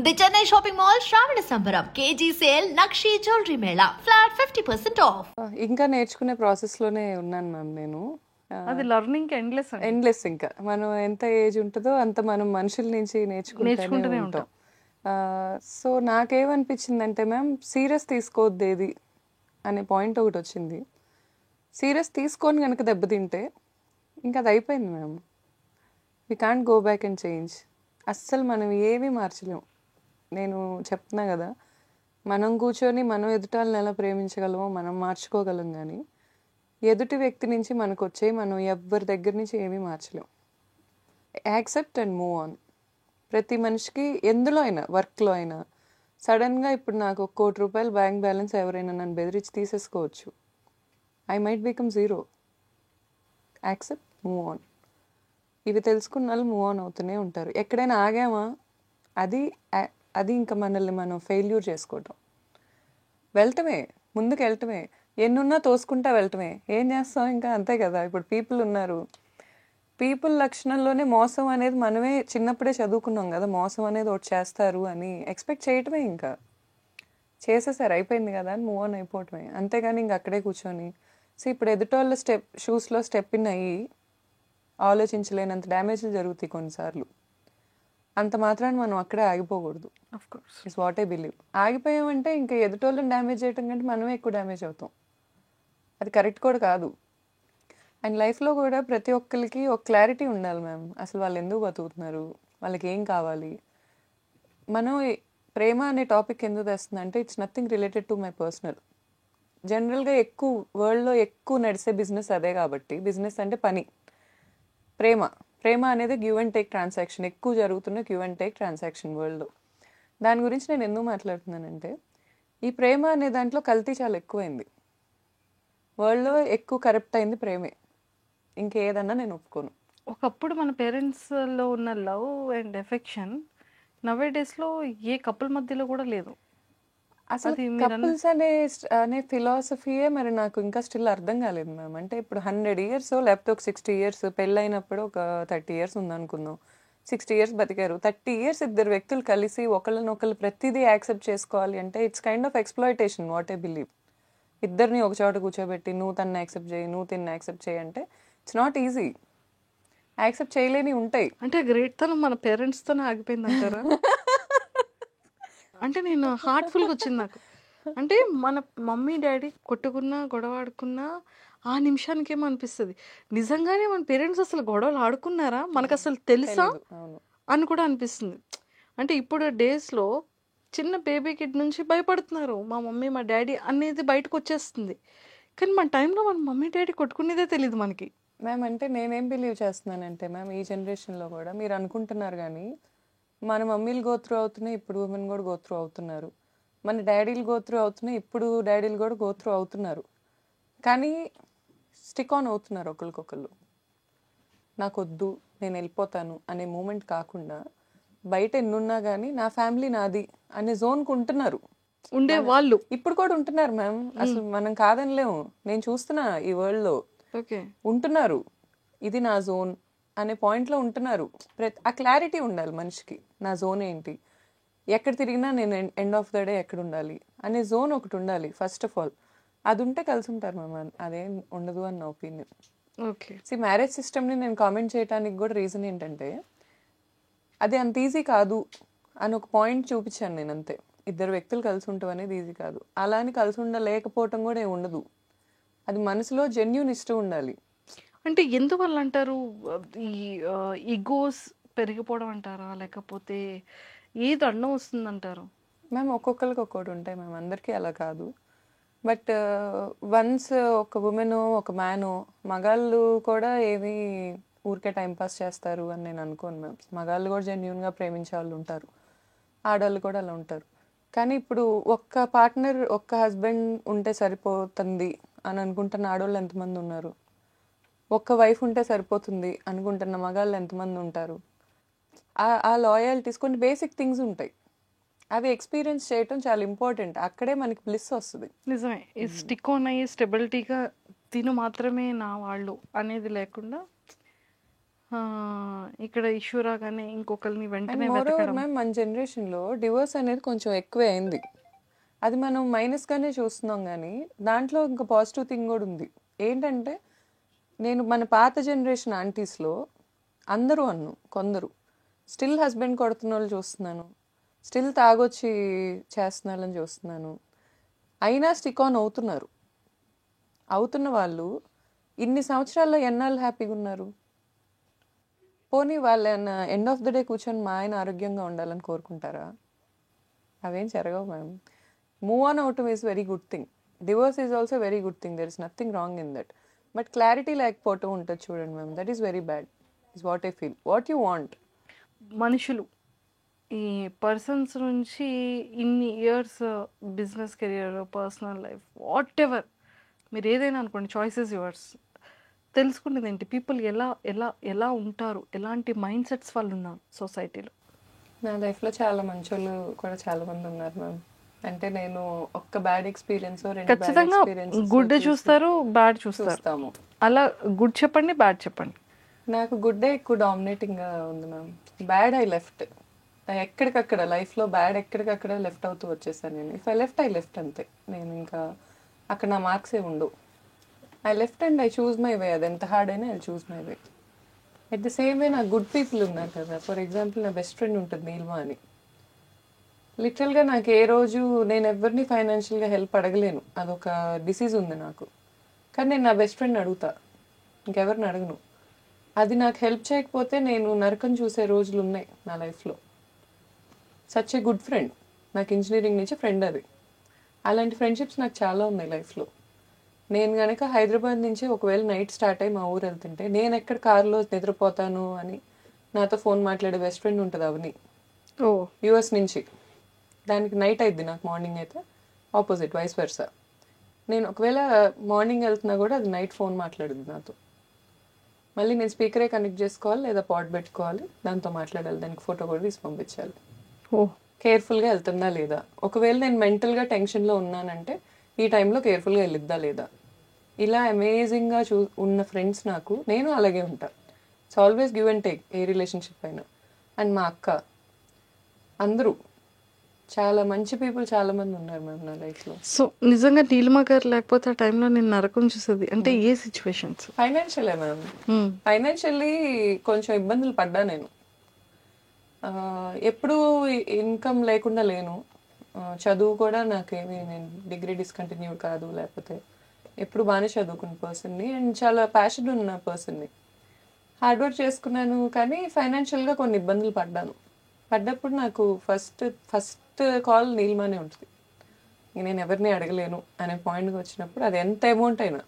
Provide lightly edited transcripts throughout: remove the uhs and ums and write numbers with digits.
The Chennai shopping mall శ్రావణ సంబరం KG sale nakshi jewellery Mela flat 50% of. ఇంకా నేర్చుకునే ప్రాసెస్ లోనే ఉన్నాను మ్యామ్ నేను. అది లెర్నింగ్ ఎండ్లెస్. ఇంకా మనం ఎంత ఏజ్ ఉంటుందో అంత మనం మనుషుల నుంచి నేర్చుకుంటూనే ఉంటాం. సో నాకేమనిపించిందంటే మ్యామ్, సీరియస్ తీసుకోవద్దు ఏది అనే పాయింట్ ఒకటి వచ్చింది. సీరియస్ తీసుకొని కనుక దెబ్బతింటే ఇంకా అది అయిపోయింది ma'am. We can't go back and change. అస్సలు మనం ఏమీ మార్చలేం. నేను చెప్తున్నా కదా, మనం కూర్చొని మనం ఎదుటాలను ఎలా ప్రేమించగలమో మనం మార్చుకోగలం, కానీ ఎదుటి వ్యక్తి నుంచి మనకు వచ్చే మనం ఎవ్వరి దగ్గర నుంచి ఏమీ మార్చలేం. Accept and move on. ప్రతి మనిషికి ఎందులో అయినా, వర్క్లో అయినా సడన్గా ఇప్పుడు నాకు ₹1,00,00,000 బ్యాంక్ బ్యాలెన్స్ ఎవరైనా నన్ను బెదిరించి తీసేసుకోవచ్చు. I might become zero. Accept, move on. ఇవి తెలుసుకున్న వాళ్ళు మూవ్ ఆన్ అవుతూనే ఉంటారు. ఎక్కడైనా ఆగామా అది ఇంకా మనల్ని మనం ఫెయిల్యూర్ చేసుకోవటం. వెళ్ళటమే, ముందుకు వెళ్ళటమే, ఎన్నున్నా తోసుకుంటా వెళ్ళటమే. ఏం చేస్తాం ఇంకా, అంతే కదా. ఇప్పుడు పీపుల్ ఉన్నారు, పీపుల్ లక్షణంలోనే మోసం అనేది మనమే చిన్నప్పుడే చదువుకున్నాం కదా, మోసం అనేది ఒకటి చేస్తారు అని ఎక్స్పెక్ట్ చేయటమే. ఇంకా చేసేసారు, అయిపోయింది కదా అని మూవ్ ఆన్ అయిపోవటమే. అంతేగాని ఇంక అక్కడే కూర్చొని ఇప్పుడు ఎదుటోళ్ళ షూస్లో స్టెప్ ఇన్ అయ్యి ఆలోచించలేనంత డ్యామేజ్లు జరుగుతాయి కొన్నిసార్లు. అంత మాత్రాన్ని మనం అక్కడే ఆగిపోకూడదు. It's what I believe. ఆగిపోయామంటే ఇంకా ఎదుటోళ్ళని డ్యామేజ్ చేయటం కంటే మనమే ఎక్కువ డ్యామేజ్ అవుతాం. అది కరెక్ట్ కూడా కాదు. అండ్ లైఫ్లో కూడా ప్రతి ఒక్కరికి ఒక క్లారిటీ ఉండాలి మ్యామ్. అసలు వాళ్ళు ఎందుకు బతుకుతున్నారు, వాళ్ళకి ఏం కావాలి. మనం ప్రేమ అనే టాపిక్ ఎందుకు తెస్తుంది అంటే, it's nothing related to my personal. జనరల్గా ఎక్కువ వరల్డ్లో ఎక్కువ నడిచే బిజినెస్ అదే కాబట్టి, బిజినెస్ అంటే పని. ప్రేమ అనేది గివ్ అండ్ టేక్ ట్రాన్సాక్షన్, ఎక్కువ జరుగుతున్న గివ్ అండ్ టేక్ ట్రాన్సాక్షన్ వరల్డ్లో. దాని గురించి నేను ఎందుకు మాట్లాడుతున్నానంటే, ఈ ప్రేమ అనే దాంట్లో కల్తీ చాలా ఎక్కువైంది. వరల్డ్లో ఎక్కువ కరప్ట్ అయింది ప్రేమే. ఇంకేదన్నా నేను ఒప్పుకోను. ఒకప్పుడు మన పేరెంట్స్లో ఉన్న లవ్ అండ్ ఎఫెక్షన్ నవే డేస్లో ఏ కపుల్ మధ్యలో కూడా లేదు. అసలు కపుల్స్ అనే ఫిలాసఫీయే మరి నాకు ఇంకా స్టిల్ అర్థం కాలేదు మ్యామ్. అంటే ఇప్పుడు 100 years లేకపోతే ఒక 60 years, పెళ్ళైనప్పుడు ఒక 30 years ఉందనుకుందాం, 60 years బతికారు. 30 years ఇద్దరు వ్యక్తులు కలిసి ఒకళ్ళనొకళ్ళు ప్రతిదీ యాక్సెప్ట్ చేసుకోవాలి అంటే it's kind of exploitation, what I believe. ఇద్దరిని ఒక చోట కూర్చోబెట్టి నువ్వు తన్ని యాక్సెప్ట్ చేయి, నువ్వు తిన్ని యాక్సెప్ట్ చేయి అంటే ఇట్స్ నాట్ ఈజీ. యాక్సెప్ట్ చేయలేని ఉంటాయి. అంటే గ్రేట్ తనం మన పేరెంట్స్తోనే ఆగిపోయింది అంటారా? అంటే నేను హార్ట్ఫుల్గా వచ్చింది నాకు. అంటే మన మమ్మీ డాడీ కొట్టుకున్నా గొడవ ఆడుకున్నా ఆ నిమిషానికి ఏమనిపిస్తుంది, నిజంగానే మన పేరెంట్స్ అసలు గొడవలు ఆడుకున్నారా, మనకు అసలు తెలుసా అని కూడా అనిపిస్తుంది. అంటే ఇప్పుడు డేస్లో చిన్న బేబీ కిడ్ నుంచి భయపడుతున్నారు, మా మమ్మీ మా డాడీ అనేది బయటకు వచ్చేస్తుంది. కానీ మన టైంలో మన మమ్మీ డాడీ కొట్టుకునేదే తెలియదు మనకి. మ్యామ్ అంటే నేనేం బిలీవ్ చేస్తున్నానంటే మ్యామ్, ఈ జనరేషన్లో కూడా మీరు అనుకుంటున్నారు కానీ మన మమ్మీలు గోత్రూ అవుతున్నాయి, ఇప్పుడు ఉమెన్ కూడా గోత్రూ అవుతున్నారు. మన డాడీలు గోత్రూ అవుతున్నాయి, ఇప్పుడు డాడీలు కూడా గోత్రూ అవుతున్నారు. కానీ స్టిక్ ఆన్ అవుతున్నారు ఒకరికొకళ్ళు. నాకు వద్దు, నేను వెళ్ళిపోతాను అనే మూమెంట్ కాకుండా బయట ఎన్నున్నా కానీ నా ఫ్యామిలీ నాది అనే జోన్కి ఉంటున్నారు. ఉండే వాళ్ళు ఇప్పుడు కూడా ఉంటున్నారు మ్యామ్. అసలు మనం కాదనిలేము. నేను చూస్తున్నా ఈ వరల్డ్లో ఉంటున్నారు. ఇది నా జోన్ అనే పాయింట్లో ఉంటున్నారు. ఆ క్లారిటీ ఉండాలి మనిషికి. నా జోన్ ఏంటి, ఎక్కడ తిరిగినా నేను ఎండ్ ఆఫ్ ద డే ఎక్కడ ఉండాలి అనే జోన్ ఒకటి ఉండాలి ఫస్ట్ ఆఫ్ ఆల్. అది ఉంటే కలిసి ఉంటారు మ్యామ్. అదేం ఉండదు అని నా ఒపీనియన్. మ్యారేజ్ సిస్టమ్ని నేను కామెంట్ చేయడానికి కూడా రీజన్ ఏంటంటే, అది అంత ఈజీ కాదు అని ఒక పాయింట్ చూపించాను నేను, అంతే. ఇద్దరు వ్యక్తులు కలిసి ఉండటం అనేది ఈజీ కాదు. అలా అని కలిసి ఉండలేకపోవటం కూడా ఏమి ఉండదు. అది మనసులో జెన్యూన్ ఇష్టం ఉండాలి. అంటే ఎందువల్ల అంటారు, ఈ ఈగోస్ పెరిగిపోవడం అంటారా, లేకపోతే ఏది అడ్డం వస్తుంది అంటారు? మ్యామ్ ఒక్కొక్కరికి ఒక్కొక్కటి ఉంటాయి మ్యామ్, అందరికీ అలా కాదు. బట్ వన్స్ ఒక ఉమెన్ ఒక మ్యాను, మగాళ్ళు కూడా ఏమి ఊరికే టైంపాస్ చేస్తారు అని నేను అనుకోను మ్యామ్. మగాళ్ళు కూడా జెన్యూన్గా ప్రేమించే వాళ్ళు ఉంటారు, ఆడవాళ్ళు కూడా అలా ఉంటారు. కానీ ఇప్పుడు ఒక్క పార్ట్నర్, ఒక్క హస్బెండ్ ఉంటే సరిపోతుంది అని అనుకుంటున్న ఆడవాళ్ళు ఎంతమంది ఉన్నారు? ఒక్క వైఫ్ ఉంటే సరిపోతుంది అనుకుంటున్న మగాళ్ళు ఎంతమంది ఉంటారు? ఆ లాయల్టీస్, కొన్ని బేసిక్ థింగ్స్ ఉంటాయి, అవి ఎక్స్పీరియన్స్ చేయటం చాలా ఇంపార్టెంట్. అక్కడే మనకి బ్లిస్ వస్తుంది. నిజమే. ఈ స్టిక్ ఆన్ అయ్యి స్టెబిలిటీగా తిను మాత్రమే నా వాళ్ళు అనేది లేకుండా ఇక్కడ ఇష్యూ రాగానే ఇంకొకరిని అండ్ వెంటనే మోర్ ఓవర్ వెతకడం. మ్యామ్ మన జనరేషన్లో డివోర్స్ అనేది కొంచెం ఎక్కువే అయింది. అది మనం మైనస్గానే చూస్తున్నాం, కానీ దాంట్లో ఇంకా పాజిటివ్ థింగ్ కూడా ఉంది. ఏంటంటే నేను మన పాత జనరేషన్ ఆంటీస్లో అందరూ కొందరు స్టిల్ హస్బెండ్ కొడుతున్న వాళ్ళు చూస్తున్నాను, స్టిల్ తాగొచ్చి చేస్తున్నారని చూస్తున్నాను. అయినా స్టిక్ ఆన్ అవుతున్న వాళ్ళు ఇన్ని సంవత్సరాల్లో ఎన్నాళ్ళు హ్యాపీగా ఉన్నారు? పోనీ వాళ్ళు ఎండ్ ఆఫ్ ద డే కూర్చొని మా ఆయన ఆరోగ్యంగా ఉండాలని కోరుకుంటారా? అవేం జరగవు మ్యామ్. మూవ్ ఆన్ అవటం is very good thing. Divorce is also very good thing. There is nothing wrong in that. But clarity లేకపోవటం ఉంటుంది చూడండి ma'am, that is very bad. Is what I feel. What you want? మనుషులు ఈ persons నుంచి ఇన్ని years business career, personal life, what ever మీరు ఏదైనా అనుకోండి, చాయిసెస్ యువర్స్. తెలుసుకునేది ఏంటి, పీపుల్ ఎలా ఎలా ఎలా ఉంటారు, ఎలాంటి మైండ్ సెట్స్ వాళ్ళు ఉన్నారు సొసైటీలో. నా లైఫ్లో చాలా మంచి వాళ్ళు కూడా చాలా మంది ఉన్నారు మ్యామ్. అంటే నేను ఒక్క బ్యాడ్ ఎక్స్పీరియన్స్ ఖచ్చితంగా గుడ్ చూస్తారు, బ్యాడ్ చూస్తారు. చూస్తాము. అలా గుడ్ చెప్పండి, బ్యాడ్ చెప్పండి. నాకు గుడ్డే ఎక్కువ డామినేటింగ్గా ఉంది మ్యామ్. Bad I left. ఎక్కడికక్కడ లైఫ్లో బ్యాడ్ ఎక్కడికక్కడ లెఫ్ట్ అవుతూ వచ్చేసాను నేను. ఇఫ్ ఐ లెఫ్ట్ అంతే. నేను ఇంకా అక్కడ నా మార్క్సే ఉండవు. I left and I choose my way. అది ఎంత హార్డ్ అయినా I choose my way. At the same way నాకు గుడ్ పీపుల్ ఉన్నారు కదా. ఫర్ ఎగ్జాంపుల్ నా బెస్ట్ ఫ్రెండ్ ఉంటుంది నీల్మా అని. లిటరల్గా నాకు ఏ రోజు నేను ఎవరిని ఫైనాన్షియల్గా హెల్ప్ అడగలేను, అదొక డిసీజ్ ఉంది నాకు. కానీ నేను నా బెస్ట్ ఫ్రెండ్ అడుగుతా, ఇంకెవరిని అడగను. అది నాకు హెల్ప్ చేయకపోతే నేను నరకం చూసే రోజులు ఉన్నాయి నా లైఫ్లో. Such a good friend. నాకు ఇంజనీరింగ్ నుంచి ఫ్రెండ్ అది. అలాంటి ఫ్రెండ్షిప్స్ నాకు చాలా ఉన్నాయి లైఫ్లో. నేను కనుక హైదరాబాద్ నుంచి ఒకవేళ నైట్ స్టార్ట్ అయ్యి మా ఊరు వెళ్తుంటే నేను ఎక్కడ కారులో నిద్రపోతాను అని నాతో ఫోన్ మాట్లాడే బెస్ట్ ఫ్రెండ్ ఉంటుంది అవని, యూఎస్ నుంచి. దానికి నైట్ అయిద్ది, నాకు మార్నింగ్ అయితే ఆపోజిట్, వైస్ వర్సా. నేను ఒకవేళ మార్నింగ్ వెళ్తున్నా కూడా అది నైట్ ఫోన్ మాట్లాడుద్ది నాతో. మళ్ళీ నేను స్పీకరే కనెక్ట్ చేసుకోవాలి లేదా పాడ్ పెట్టుకోవాలి, దాంతో మాట్లాడాలి, దానికి ఫోటో కూడా తీసి పంపించాలి. కేర్ఫుల్గా వెళ్తుందా లేదా, ఒకవేళ నేను మెంటల్గా టెన్షన్లో ఉన్నానంటే ఈ టైంలో కేర్ఫుల్గా వెళ్ళిద్దా లేదా. ఇలా అమేజింగ్గా ఉన్న ఫ్రెండ్స్ నాకు. నేను అలాగే ఉంటా. It's always give and take a relationship అయినా. అండ్ మా అక్క, అందరూ చాలా మంచి పీపుల్ చాలా మంది ఉన్నారు మ్యామ్ నా లైఫ్లో. సో నిజంగా నీలిమా గారు లేకపోతే ఆ టైంలో నేను నరకం చూసేది అంటే ఏ సిచ్యువేషన్స్? ఫైనాన్షియలే మ్యామ్. ఫైనాన్షియల్లీ కొంచెం ఇబ్బందులు పడ్డా నేను. ఎప్పుడూ ఇన్కమ్ లేకుండా లేను. చదువు కూడా నాకేమి, నేను డిగ్రీ డిస్కంటిన్యూడ్ కాదు, లేకపోతే ఎప్పుడు బాగానే చదువుకున్న పర్సన్ని అండ్ చాలా ప్యాషన్ ఉన్న పర్సన్ని. హార్డ్ వర్క్ చేసుకున్నాను, కానీ ఫైనాన్షియల్గా కొన్ని ఇబ్బందులు పడ్డప్పుడు నాకు ఫస్ట్ కాల్ నీలిమానే ఉంటుంది. నేను ఎవరిని అడగలేను అనే పాయింట్కి వచ్చినప్పుడు, అది ఎంత అమౌంట్ అయినా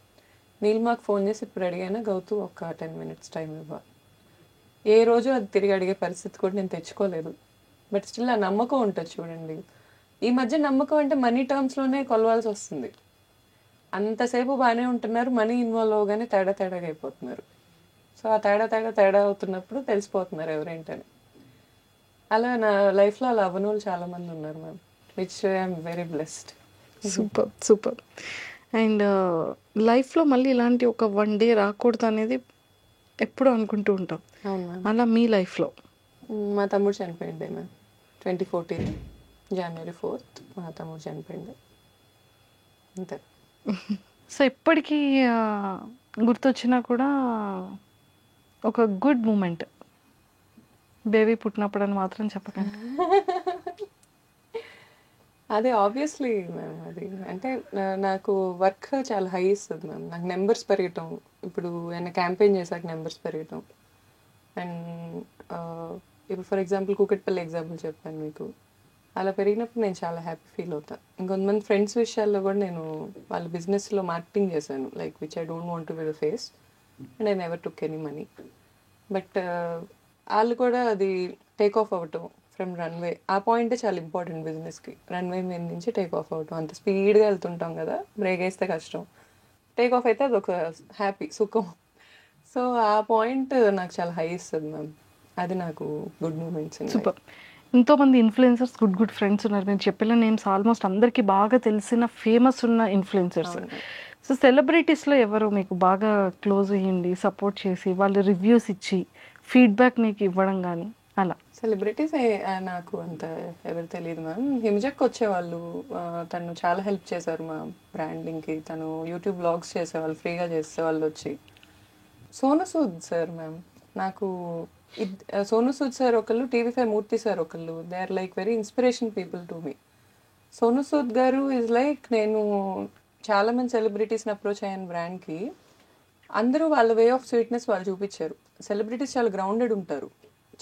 నీలిమాకు ఫోన్ చేసి ఇప్పుడు అడిగైనా గౌతు ఒక 10 minutes టైం ఇవ్వ. ఏ రోజు అది తిరిగి అడిగే పరిస్థితి కూడా నేను తెచ్చుకోలేదు. బట్ స్టిల్ ఆ నమ్మకం ఉంటుంది చూడండి. ఈ మధ్య నమ్మకం అంటే మనీ టర్మ్స్లోనే కొలవాల్సి వస్తుంది. అంతసేపు బాగానే ఉంటున్నారు, మనీ ఇన్వాల్వ్ అవగానే తేడాగా అయిపోతున్నారు. సో ఆ తేడా అవుతున్నప్పుడు తెలిసిపోతున్నారు ఎవరేంటని. అలా నా లైఫ్లో అలా అవ్వని వాళ్ళు చాలా మంది ఉన్నారు ma'am, which I'm very blessed. Super. And లైఫ్లో మళ్ళీ ఇలాంటి ఒక 1 day రాకూడదు అనేది ఎప్పుడు అనుకుంటూ ఉంటాం. అవును మ్యామ్. అలా మీ లైఫ్లో? మా తమ్ముడు చనిపోయిండే మ్యామ్. 2014 January 4th మా తమ్ముడు చనిపోయింది, అంతే. సో ఇప్పటికీ గుర్తొచ్చినా కూడా ఒక గుడ్ మూమెంట్, బేబీ పుట్టినప్పుడు అని మాత్రం చెప్పకండి. అదే ఆబ్వియస్లీ మ్యామ్. అది అంటే నాకు వర్క్ చాలా హై ఇస్తుంది మ్యామ్. నాకు నెంబర్స్ పెరగటం, ఇప్పుడు ఏమైనా క్యాంపెయిన్ చేశాక నెంబర్స్ పెరగటం. అండ్ ఇప్పుడు ఫర్ ఎగ్జాంపుల్ కూకట్పల్లి ఎగ్జాంపుల్ చెప్పాను మీకు, అలా పెరిగినప్పుడు నేను చాలా హ్యాపీ ఫీల్ అవుతాను. ఇంకొంతమంది ఫ్రెండ్స్ విషయాల్లో కూడా నేను వాళ్ళ బిజినెస్లో మార్కెటింగ్ చేశాను, like which I don't want to be the face and I never took any money. But వాళ్ళు కూడా అది టేక్ ఆఫ్ అవ్వటం ఫ్రమ్ రన్వే, ఆ పాయింటే చాలా ఇంపార్టెంట్ బిజినెస్కి. రన్వే మీద నుంచి టేక్ ఆఫ్ అవ్వటం, అంత స్పీడ్గా వెళ్తుంటాం కదా, బ్రేక్ వేస్తే కష్టం, టేక్ ఆఫ్ అయితే అదొక హ్యాపీ సుఖం. సో ఆ పాయింట్ నాకు చాలా హై ఇస్తుంది మ్యామ్. అది నాకు గుడ్ మూమెంట్స్. సూపర్. ఎంతోమంది ఇన్ఫ్లుయెన్సర్స్, గుడ్ ఫ్రెండ్స్ ఉన్నారు. మీరు చెప్పిన నేమ్స్ ఆల్మోస్ట్ అందరికీ బాగా తెలిసిన ఫేమస్ ఉన్న ఇన్ఫ్లుయెన్సర్స్. సో సెలబ్రిటీస్లో ఎవరు మీకు బాగా క్లోజ్ అయ్యండి, సపోర్ట్ చేసి, వాళ్ళు రివ్యూస్ ఇచ్చి ఫీడ్బ్యాక్ నీకు ఇవ్వడం కానీ అలా? సెలబ్రిటీస్ నాకు అంత ఎవరు తెలియదు మ్యామ్. హిమజక్ వచ్చేవాళ్ళు, తను చాలా హెల్ప్ చేశారు మా బ్రాండింగ్కి. తను యూట్యూబ్ బ్లాగ్స్ చేసేవాళ్ళు, ఫ్రీగా చేసేవాళ్ళు వచ్చి. సోను సూద్ సార్ మ్యామ్, నాకు సోను సూద్ సార్ ఒకళ్ళు, టీవీ5 మూర్తి సార్ ఒకళ్ళు. They are like very inspiration people to me. Sonu Sood గారు ఈజ్ లైక్, నేను చాలా మంది సెలబ్రిటీస్ని అప్రోచ్ అయ్యాను బ్రాండ్కి. అందరూ వాళ్ళ వే ఆఫ్ స్వీట్నెస్ వాళ్ళు చూపించారు. సెలబ్రిటీస్ చాలా గ్రౌండెడ్ ఉంటారు,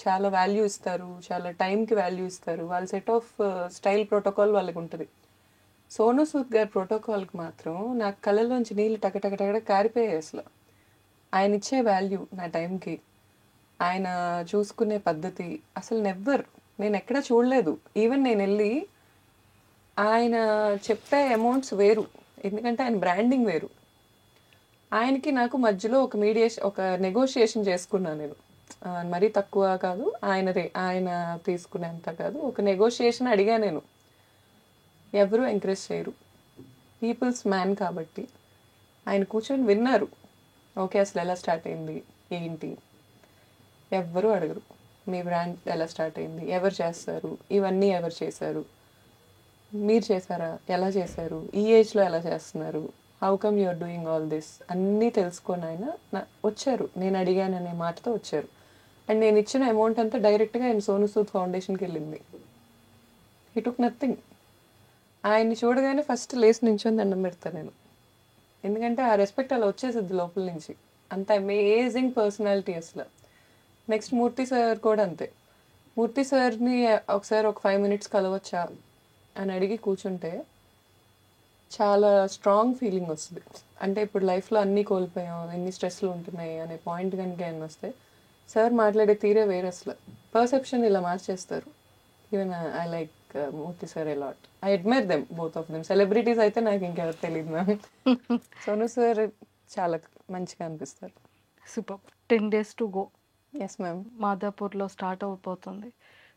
చాలా వాల్యూ ఇస్తారు, చాలా టైంకి వాల్యూ ఇస్తారు. వాళ్ళ సెట్ ఆఫ్ స్టైల్ ప్రోటోకాల్ వాళ్ళకి ఉంటుంది. సోను సూద్ గారి ప్రోటోకాల్కి మాత్రం నాకు కళ్ళలోంచి నీళ్ళు టకటక కారిపోయాయి అసలు. ఆయన ఇచ్చే వాల్యూ నా టైంకి, ఆయన చూసుకునే పద్ధతి అసలు నేను ఎక్కడా చూడలేదు. ఈవెన్ నేను వెళ్ళి ఆయన చెప్పే అమౌంట్స్ వేరు, ఎందుకంటే ఆయన బ్రాండింగ్ వేరు. ఆయనకి నాకు మధ్యలో ఒక నెగోషియేషన్ చేసుకున్నాను నేను. మరీ తక్కువ కాదు, ఆయన తీసుకునేంత కాదు, ఒక నెగోషియేషన్ అడిగా నేను. ఎవరు ఎంకరేజ్ చేయరు, పీపుల్స్ మ్యాన్ కాబట్టి. ఆయన కూర్చొని విన్నారు. ఓకే, అసలు ఎలా స్టార్ట్ అయింది ఏంటి, ఎవ్వరూ అడగరు. మీ బ్రాండ్ ఎలా స్టార్ట్ అయింది, ఎవరు చేస్తారు, ఇవన్నీ ఎవరు చేశారు, మీరు చేశారా, ఎలా చేశారు, ఈ ఏజ్లో ఎలా చేస్తున్నారు, how come you are doing all this అన్నీ తెలుసుకొని ఆయన వచ్చారు. నేను అడిగాననే మాటతో వచ్చారు. అండ్ నేను ఇచ్చిన అమౌంట్ అంతా డైరెక్ట్గా ఆయన సోను సూద్ ఫౌండేషన్కి వెళ్ళింది. He took nothing. ఆయన్ని చూడగానే ఫస్ట్ లేచి నించొని దండం పెడతాను నేను, ఎందుకంటే ఆ రెస్పెక్ట్ అలా వచ్చేసిద్ది లోపల నుంచి. అంత అమేజింగ్ పర్సనాలిటీ అసలు. నెక్స్ట్ మూర్తి సార్ కూడా అంతే. మూర్తి సార్ని ఒకసారి ఒక 5 minutes కలవచ్చా అని అడిగి కూర్చుంటే చాలా స్ట్రాంగ్ ఫీలింగ్ వస్తుంది. అంటే ఇప్పుడు లైఫ్లో అన్నీ కోల్పోయాం, ఎన్ని స్ట్రెస్లు ఉంటున్నాయి అనే పాయింట్ కనుక ఆయన వస్తే సార్ మాట్లాడే తీరే వేరే అసలు. పర్సెప్షన్ ఇలా మార్చేస్తారు. Even I like Murthy sir a lot. I admire them, both of them. Celebrities అయితే నాకు ఇంకెవరు తెలియదు మ్యామ్. సోను సార్ చాలా మంచిగా అనిపిస్తారు. Super. 10 days to go. Yes ma'am. మాదాపూర్లో స్టార్ట్ అయిపోతుంది.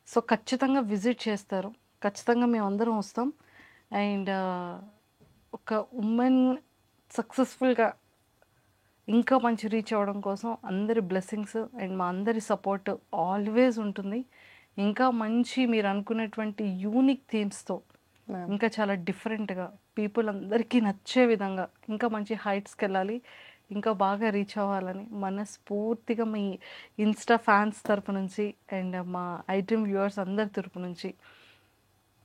సో ఖచ్చితంగా విజిట్ చేస్తారు. ఖచ్చితంగా మేము అందరం వస్తాం. అండ్ ఒక ఉమెన్ సక్సెస్ఫుల్గా ఇంకా మంచి రీచ్ అవ్వడం కోసం అందరి బ్లెస్సింగ్స్ అండ్ మా అందరి సపోర్ట్ ఆల్వేస్ ఉంటుంది. ఇంకా మంచి మీరు అనుకునేటువంటి యూనిక్ థీమ్స్తో ఇంకా చాలా డిఫరెంట్గా పీపుల్ అందరికీ నచ్చే విధంగా ఇంకా మంచి హైట్స్కి వెళ్ళాలి, ఇంకా బాగా రీచ్ అవ్వాలని మనస్ఫూర్తిగా మీ ఇన్స్టా ఫ్యాన్స్ తరపు నుంచి అండ్ మా ఐడ్రీమ్ వ్యూవర్స్ అందరి తరపు నుంచి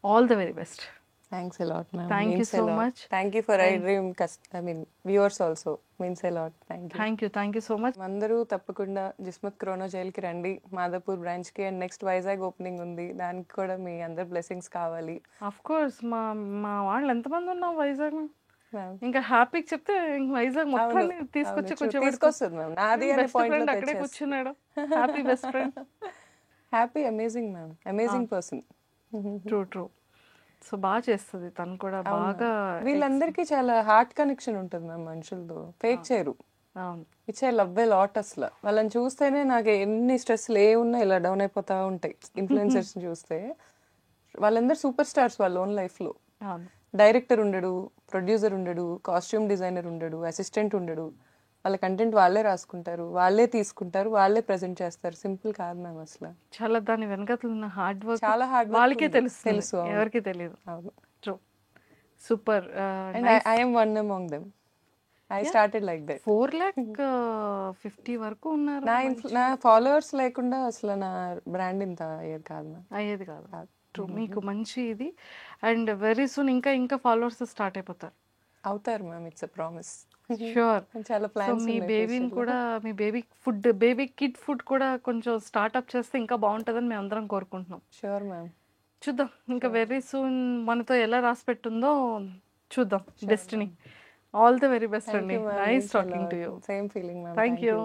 all the very best. Thanks a lot, ma'am. Thank you Means a so lot. much. Thank you for iDream. Viewers also means a lot. Thank you. Thank you so much. అందరూ తప్పకుండా జిస్మత్ క్రోనో జైల్కి రండి, మాదాపూర్ బ్రాంచ్కి. And next Vizag opening ఉంది, దానికి కూడా మీ అందరి blessings కావాలి. Of course మా వాళ్ళు ఎంతమంది ఉన్నాం వైజాగ్, ఇంకా హ్యాపీకి చెప్తే వైజాగ్ మొత్తాన్ని తీసుకొచ్చి తీసుకొస్తుంది మ్యామ్. నాది అనే పాయింట్ అక్కడే కూర్చున్నాడు. Happy best friend, happy amazing ma'am, amazing person. True. So బాగా చేస్తుంది తను కూడా బాగా. వీళ్ళందరికీ చాలా హార్ట్ కనెక్షన్ ఉంటుంది మ్యామ్ మనుషులతో, ఫేక్ చేయరు. It's I love a lot అసలు. వాళ్ళని చూస్తేనే నాకు ఎన్ని స్ట్రెస్లు ఉన్నా ఇలా డౌన్ అయిపోతా ఉంటాయి. ఇన్ఫ్లుయెన్సర్స్ చూస్తే వాళ్ళందరూ సూపర్ స్టార్స్ వాళ్ళ ఓన్ లైఫ్లో. డైరెక్టర్ ఉండడు, ప్రొడ్యూసర్ ఉండడు, కాస్ట్యూమ్ డిజైనర్ ఉండడు, అసిస్టెంట్ ఉండడు. వాళ్ళ కంటెంట్ వాళ్ళే రాసుకుంటారు, వాళ్ళే తీసుకుంటారు, వాళ్ళే ప్రెజెంట్ చేస్తారు. సింపుల్ కాదు మ్యామ్ అసలు. చాలా దాని వెనకాల ఉన్న హార్డ్ వర్క్, చాలా హార్డ్ వర్క్ వాళ్ళకే తెలుసు, ఎవరికి తెలియదు. అవును, true, super. And I am one among them. I started like that. 450 వరకు ఉన్నారు. నా ఫాలోవర్స్ లేకుండా అసలు నా బ్రాండ్ ఇంత అయ్యేది కాదు. ట్రూ, మీకు మంచి ఇది. అండ్ వెరీ సూన్ ఇంకా ఫాలోవర్స్ స్టార్ట్ అయిపోతారు. అవుతారు ma'am, it's a promise. Sure. చాలా ప్లాన్స్. మీ బేబీని కూడా, మీ బేబీ కిడ్ ఫుడ్ కూడా కొంచెం స్టార్ట్అప్ చేస్తే ఇంకా బాగుంటుందని మేము అందరం కోరుకుంటున్నాం. ష్యూర్ మ్యామ్, చూద్దాం ఇంకా వెరీ సూన్ మనతో ఎలా రాసి పెట్టుందో చూద్దాం destiny. All the very best అండి. Nice talking to you. Same feeling ma'am. Thank you.